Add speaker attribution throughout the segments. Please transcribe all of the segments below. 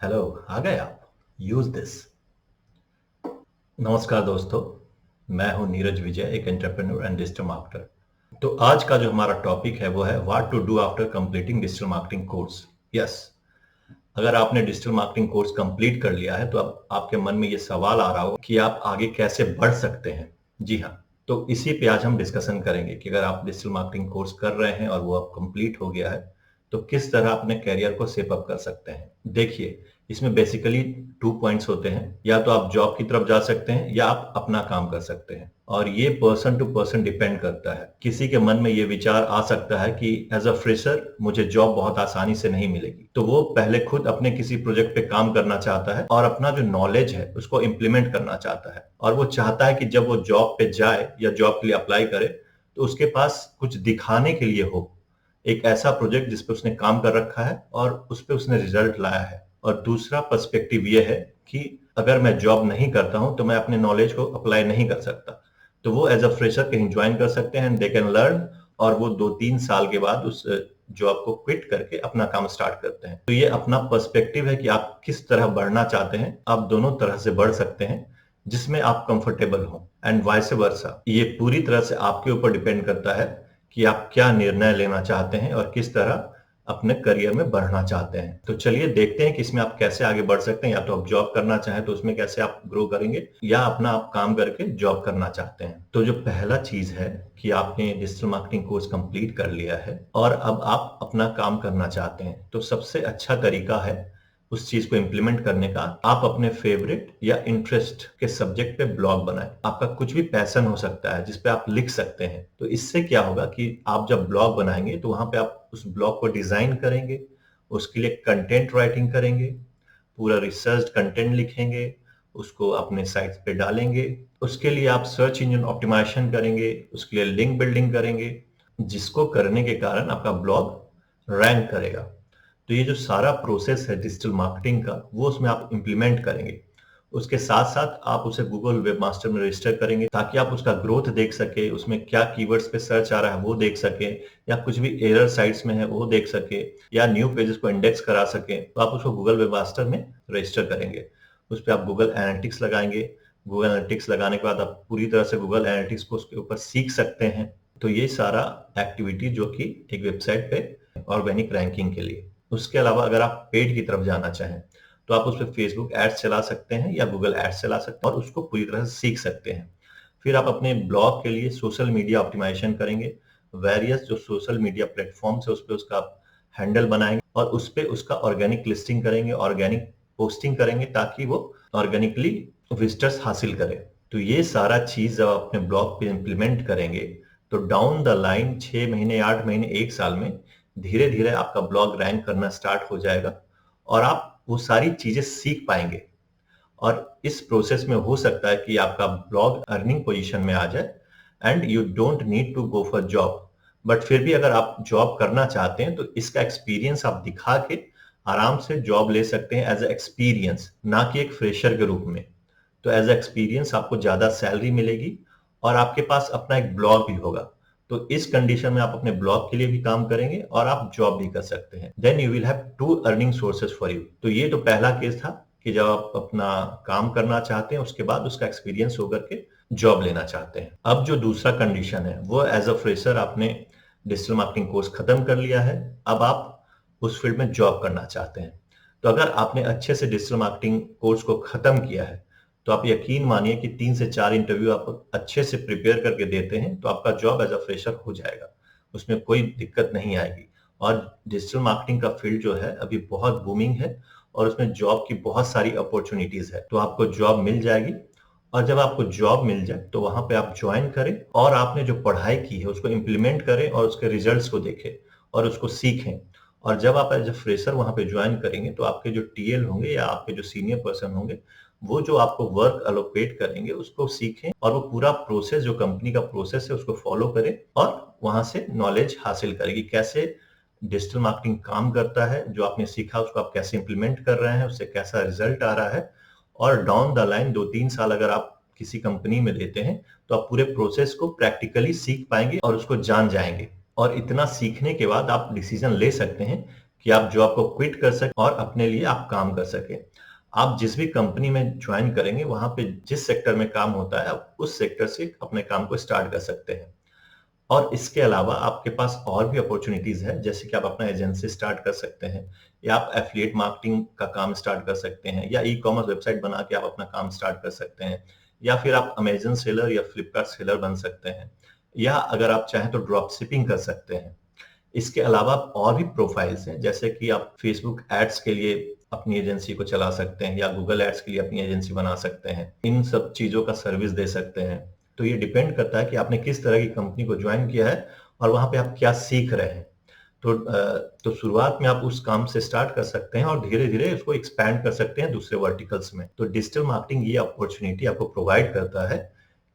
Speaker 1: Hello, आ गए आप? Use this. नमस्कार दोस्तों, मैं हूं नीरज विजय, एक एंटरप्रेन्योर एंड डिजिटल मार्केटर। तो आज का जो हमारा टॉपिक है वो है what to do after completing digital marketing course. Yes, अगर आपने डिजिटल मार्केटिंग कोर्स कंप्लीट कर लिया है तो अब आपके मन में ये सवाल आ रहा हो कि आप आगे कैसे बढ़ सकते हैं। जी हाँ, तो इसी पे आज हम डिस्कशन करेंगे कि अगर आप डिजिटल मार्केटिंग कोर्स कर रहे हैं और वो अब कंप्लीट हो गया है तो किस तरह अपने करियर को सेप अप कर सकते हैं। देखिए, इसमें बेसिकली 2 पॉइंट्स होते हैं। या तो आप जॉब की तरफ जा सकते हैं या आप अपना काम कर सकते हैं, और ये पर्सन टू पर्सन डिपेंड करता है। किसी के मन में ये विचार आ सकता है कि एज अ फ्रेशर मुझे जॉब बहुत आसानी से नहीं मिलेगी, तो वो पहले खुद अपने किसी प्रोजेक्ट पे काम करना चाहता है और अपना जो नॉलेज है उसको इम्प्लीमेंट करना चाहता है, और वो चाहता है कि जब वो जॉब पे जाए या जॉब के लिए अप्लाई करे तो उसके पास कुछ दिखाने के लिए हो, एक ऐसा प्रोजेक्ट जिस पे उसने काम कर रखा है और उस पे उसने रिजल्ट लाया है। और दूसरा पर्सपेक्टिव ये है कि अगर मैं जॉब नहीं करता हूं तो मैं अपने नॉलेज को अप्लाई नहीं कर सकता, तो वो एज अ फ्रेशर कहीं ज्वाइन कर सकते हैं, दे कैन लर्न, और वो 2-3 साल के बाद उस जॉब को क्विट करके अपना काम स्टार्ट करते हैं। तो ये अपना पर्सपेक्टिव है कि आप किस तरह बढ़ना चाहते हैं। आप दोनों तरह से बढ़ सकते हैं जिसमें आप कंफर्टेबल हो, एंड वाइस वर्सा। ये पूरी तरह से आपके ऊपर डिपेंड करता है कि आप क्या निर्णय लेना चाहते हैं और किस तरह अपने करियर में बढ़ना चाहते हैं। तो चलिए देखते हैं कि इसमें आप कैसे आगे बढ़ सकते हैं। या तो आप जॉब करना चाहें तो उसमें कैसे आप ग्रो करेंगे, या अपना आप काम करके जॉब करना चाहते हैं। तो जो पहला चीज है कि आपने डिजिटल मार्केटिंग कोर्स कंप्लीट कर लिया है और अब आप अपना काम करना चाहते हैं, तो सबसे अच्छा तरीका है उस चीज को इम्प्लीमेंट करने का, आप अपने फेवरेट या इंटरेस्ट के सब्जेक्ट पे ब्लॉग बनाएं। आपका कुछ भी पैशन हो सकता है जिसपे आप लिख सकते हैं। तो इससे क्या होगा कि आप जब ब्लॉग बनाएंगे तो वहां पे आप उस ब्लॉग को डिजाइन करेंगे, उसके लिए कंटेंट राइटिंग करेंगे, पूरा रिसर्च कंटेंट लिखेंगे, उसको अपने साइट पे डालेंगे। उसके लिए आप सर्च इंजन ऑप्टिमाइजेशन करेंगे, उसके लिए लिंक बिल्डिंग करेंगे, जिसको करने के कारण आपका ब्लॉग रैंक करेगा। तो ये जो सारा प्रोसेस है डिजिटल मार्केटिंग का, वो उसमें आप इंप्लीमेंट करेंगे। उसके साथ साथ आप उसे गूगल वेब मास्टर में रजिस्टर करेंगे ताकि आप उसका ग्रोथ देख सके, उसमें क्या कीवर्ड्स पे सर्च आ रहा है वो देख सके, या कुछ भी एरर साइट्स में है वो देख सके, या न्यू पेजेस को इंडेक्स करा सके। तो आप उसको गूगल वेब मास्टर में रजिस्टर करेंगे। उस पर आप गूगल एनालिटिक्स लगाएंगे। गूगल एनालिटिक्स लगाने के बाद आप पूरी तरह से गूगल एनालिटिक्स को उसके ऊपर सीख सकते हैं। तो ये सारा एक्टिविटी जो कि एक वेबसाइट पे ऑर्गेनिक रैंकिंग के लिए। उसके अलावा अगर आप पेड की तरफ जाना चाहें तो आप उस पर फेसबुक एड्स चला सकते हैं या गूगल एड्स चला सकते हैं और उसको पूरी तरह से सीख सकते हैं। फिर आप अपने ब्लॉग के लिए सोशल मीडिया ऑप्टिमाइजेशन करेंगे। वेरियस जो सोशल मीडिया प्लेटफॉर्म्स है उस पर उसका हैंडल बनाएंगे और उस पर उसका ऑर्गेनिक लिस्टिंग करेंगे, ऑर्गेनिक पोस्टिंग करेंगे, ताकि वो ऑर्गेनिकली विजिटर्स हासिल करें। तो ये सारा चीज जब अपने ब्लॉग पे इंप्लीमेंट करेंगे तो डाउन द लाइन 6 महीने, 8 महीने, 1 साल में धीरे धीरे आपका ब्लॉग रैंक करना स्टार्ट हो जाएगा और आप वो सारी चीजें सीख पाएंगे। और इस प्रोसेस में हो सकता है कि आपका ब्लॉग अर्निंग पोजीशन में आ जाए and you don't need to go for job. But फिर भी अगर आप जॉब करना चाहते हैं तो इसका एक्सपीरियंस आप दिखा के आराम से जॉब ले सकते हैं एज ए एक्सपीरियंस, ना कि एक फ्रेशर के रूप में। तो एज एक्सपीरियंस आपको ज्यादा सैलरी मिलेगी और आपके पास अपना एक ब्लॉग भी होगा। तो इस कंडीशन में आप अपने ब्लॉग के लिए भी काम करेंगे और आप जॉब भी कर सकते हैं। Then you will have to earning sources for you. तो ये तो पहला केस था कि जब आप अपना काम करना चाहते हैं उसके बाद उसका एक्सपीरियंस होकर के जॉब लेना चाहते हैं। अब जो दूसरा कंडीशन है वो एज अ फ्रेशर आपने डिजिटल मार्केटिंग कोर्स खत्म कर लिया है, अब आप उस फील्ड में जॉब करना चाहते हैं। तो अगर आपने अच्छे से डिजिटल मार्केटिंग कोर्स को खत्म किया है तो आप यकीन मानिए कि 3 से 4 इंटरव्यू आप अच्छे से प्रिपेयर करके देते हैं तो आपका जॉब एज अ फ्रेशर हो जाएगा, उसमें कोई दिक्कत नहीं आएगी। और डिजिटल मार्केटिंग का फील्ड जो है अभी बहुत बूमिंग है और उसमें जॉब की बहुत सारी अपॉर्चुनिटीज है, तो आपको जॉब मिल जाएगी। और जब आपको जॉब मिल जाए तो वहां पे आप ज्वाइन करें और आपने जो पढ़ाई की है उसको इम्प्लीमेंट करें और उसके रिजल्ट्स को देखें और उसको सीखें। और जब आप एज ए फ्रेशर वहां पे ज्वाइन करेंगे तो आपके जो टीएल होंगे या आपके जो सीनियर पर्सन होंगे वो जो आपको वर्क अलोकेट करेंगे उसको सीखें और वो पूरा प्रोसेस जो कंपनी का प्रोसेस है उसको फॉलो करें और वहां से नॉलेज हासिल करेगी कैसे डिजिटल मार्केटिंग काम करता है। जो आपने सीखा उसको आप कैसे इंप्लीमेंट कर रहे हैं, उससे कैसा रिजल्ट आ रहा है। और डाउन द लाइन 2-3 साल अगर आप किसी कंपनी में लेते हैं तो आप पूरे प्रोसेस को प्रैक्टिकली सीख पाएंगे और उसको जान जाएंगे। और इतना सीखने के बाद आप डिसीजन ले सकते हैं कि आप जॉब को क्विट कर सकें और अपने लिए आप काम कर सकें। आप जिस भी कंपनी में ज्वाइन करेंगे, वहां पे जिस सेक्टर में काम होता है, आप उस सेक्टर से अपने काम को स्टार्ट कर सकते हैं। और इसके अलावा आपके पास और भी अपॉर्चुनिटीज है, जैसे कि आप अपना एजेंसी स्टार्ट कर सकते हैं, या आप एफिलिएट मार्केटिंग का काम स्टार्ट कर सकते हैं, या ई कॉमर्स वेबसाइट बना के आप अपना काम स्टार्ट कर सकते हैं, या फिर आप अमेजन सेलर या फ्लिपकार्ट सेलर बन सकते हैं, या अगर आप चाहें तो ड्रॉप शिपिंग कर सकते हैं। इसके अलावा और भी प्रोफाइल्स हैं, जैसे कि आप फेसबुक एड्स के लिए अपनी एजेंसी को चला सकते हैं, या गूगल एड्स के लिए अपनी एजेंसी बना सकते हैं। इन सब चीजों का सर्विस दे सकते हैं। तो ये डिपेंड करता है कि आपने किस तरह की कंपनी को ज्वाइन किया है और वहां पे आप क्या सीख रहे हैं। तो शुरुआत में आप उस काम से स्टार्ट कर सकते हैं और धीरे धीरे उसको एक्सपैंड कर सकते हैं दूसरे वर्टिकल्स में। तो डिजिटल मार्केटिंग ये अपॉर्चुनिटी आपको प्रोवाइड करता है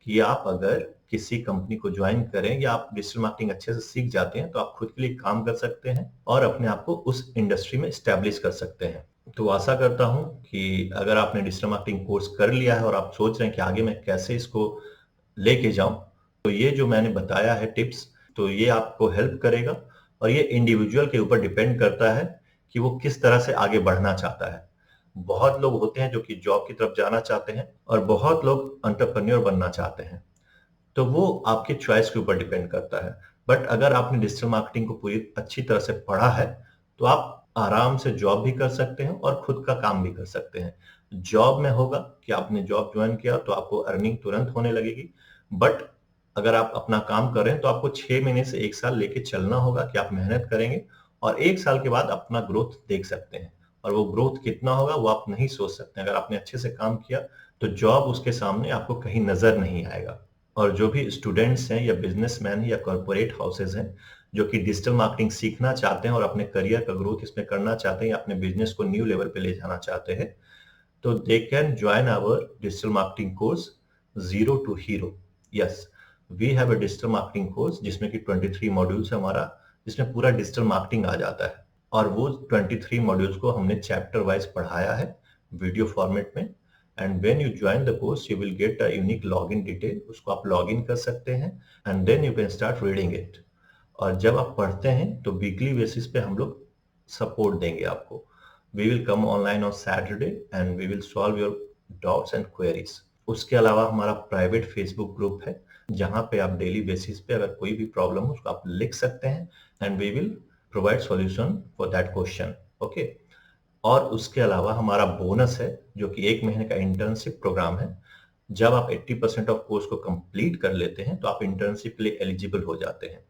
Speaker 1: कि आप अगर किसी कंपनी को ज्वाइन करें या आप डिजिटल मार्केटिंग अच्छे से सीख जाते हैं, तो आप खुद के लिए काम कर सकते हैं और अपने आप को उस इंडस्ट्री में स्टैब्लिश कर सकते हैं। तो आशा करता हूं कि अगर आपने डिजिटल मार्केटिंग कोर्स कर लिया है और आप सोच रहे हैं कि आगे मैं कैसे इसको लेके जाऊं, तो ये जो मैंने बताया है टिप्स, तो ये आपको हेल्प करेगा। और ये इंडिविजुअल के ऊपर डिपेंड करता है कि वो किस तरह से आगे बढ़ना चाहता है। बहुत लोग होते हैं जो कि जॉब की तरफ जाना चाहते हैं, और बहुत लोग एंटरप्रेन्योर बनना चाहते हैं। तो वो आपके चॉइस के ऊपर डिपेंड करता है। बट अगर आपने डिजिटल मार्केटिंग को पूरी अच्छी तरह से पढ़ा है, तो आप आराम से जॉब भी कर सकते हैं और खुद का काम भी कर सकते हैं। जॉब में होगा कि आपने जॉब ज्वाइन किया तो आपको अर्निंग तुरंत होने लगेगी, बट अगर आप अपना काम कर रहे हैं तो आपको 6 महीने से 1 साल लेके चलना होगा कि आप मेहनत करेंगे, और 1 साल के बाद अपना ग्रोथ देख सकते हैं। और वो ग्रोथ कितना होगा वो आप नहीं सोच सकते। अगर आपने अच्छे से काम किया तो जॉब उसके सामने आपको कहीं नजर नहीं आएगा। और जो भी स्टूडेंट्स हैं या बिजनेसमैन हैं या कॉर्पोरेट हाउसेज हैं जो कि डिजिटल मार्केटिंग सीखना चाहते हैं और अपने करियर का ग्रोथ इसमें करना चाहते हैं या अपने बिजनेस को न्यू लेवल पे ले जाना चाहते हैं, तो they can join our digital marketing course zero to hero. Yes, we have a digital marketing course जिसमें कि 23 मॉड्यूल्स है हमारा, जिसमें पूरा डिजिटल मार्केटिंग आ जाता है। और वो 23 मॉड्यूल्स को हमने चैप्टर वाइज पढ़ाया है वीडियो फॉर्मेट में। And when you join the course you will get a unique login detail, उसको आप लॉगिन कर सकते हैं, and then you can start reading it. और जब आप पढ़ते हैं तो वीकली बेसिस पे हम लोग सपोर्ट देंगे आपको। We will come online on Saturday and we will solve your doubts and queries. उसके अलावा हमारा प्राइवेट फेसबुक ग्रुप है, जहां पे आप डेली बेसिस पे अगर कोई भी प्रॉब्लम हो उसको आप लिख सकते हैं, and we will provide solution for that question. Okay. और उसके अलावा हमारा बोनस है जो कि 1 महीने का इंटर्नशिप प्रोग्राम है। जब आप 80% ऑफ कोर्स को कंप्लीट कर लेते हैं तो आप इंटर्नशिप के लिए एलिजिबल हो जाते हैं।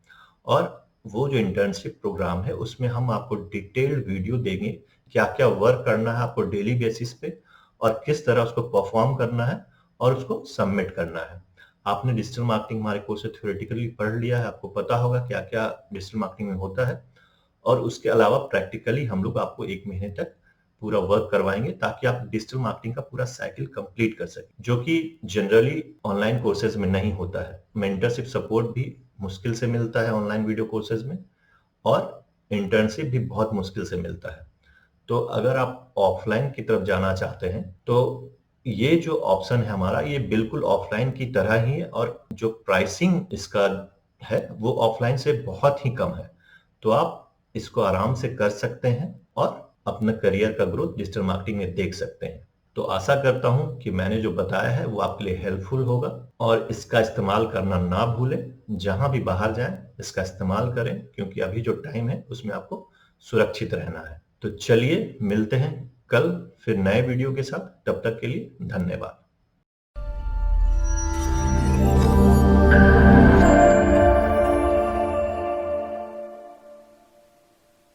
Speaker 1: और वो जो इंटर्नशिप प्रोग्राम है उसमें हम आपको डिटेल्ड वीडियो देंगे, क्या क्या वर्क करना है आपको डेली बेसिस पे, और किस तरह उसको परफॉर्म करना है और उसको सबमिट करना है। आपने डिजिटल मार्केटिंग हमारे कोर्स से थ्योरेटिकली पढ़ लिया है, आपको पता होगा क्या क्या डिजिटल मार्केटिंग में होता है। और उसके अलावा प्रैक्टिकली हम लोग आपको 1 महीने तक पूरा वर्क करवाएंगे ताकि आप डिजिटल मार्केटिंग का पूरा साइकिल कंप्लीट कर सकें, जो कि जनरली ऑनलाइन कोर्सेज में नहीं होता है। मेंटरशिप सपोर्ट भी मुश्किल से मिलता है ऑनलाइन वीडियो कोर्सेज में, और इंटर्नशिप भी बहुत मुश्किल से मिलता है। तो अगर आप ऑफलाइन की तरफ जाना चाहते हैं तो ये जो ऑप्शन है हमारा, ये बिल्कुल ऑफलाइन की तरह ही है, और जो प्राइसिंग इसका है वो ऑफलाइन से बहुत ही कम है। तो आप इसको आराम से कर सकते हैं और अपना करियर का ग्रोथ डिजिटल मार्केटिंग में देख सकते हैं। तो आशा करता हूं कि मैंने जो बताया है वो आपके लिए हेल्पफुल होगा, और इसका इस्तेमाल करना ना भूलें। जहां भी बाहर जाएं इसका इस्तेमाल करें, क्योंकि अभी जो टाइम है उसमें आपको सुरक्षित रहना है। तो चलिए मिलते हैं कल फिर नए वीडियो के साथ। तब तक के लिए धन्यवाद।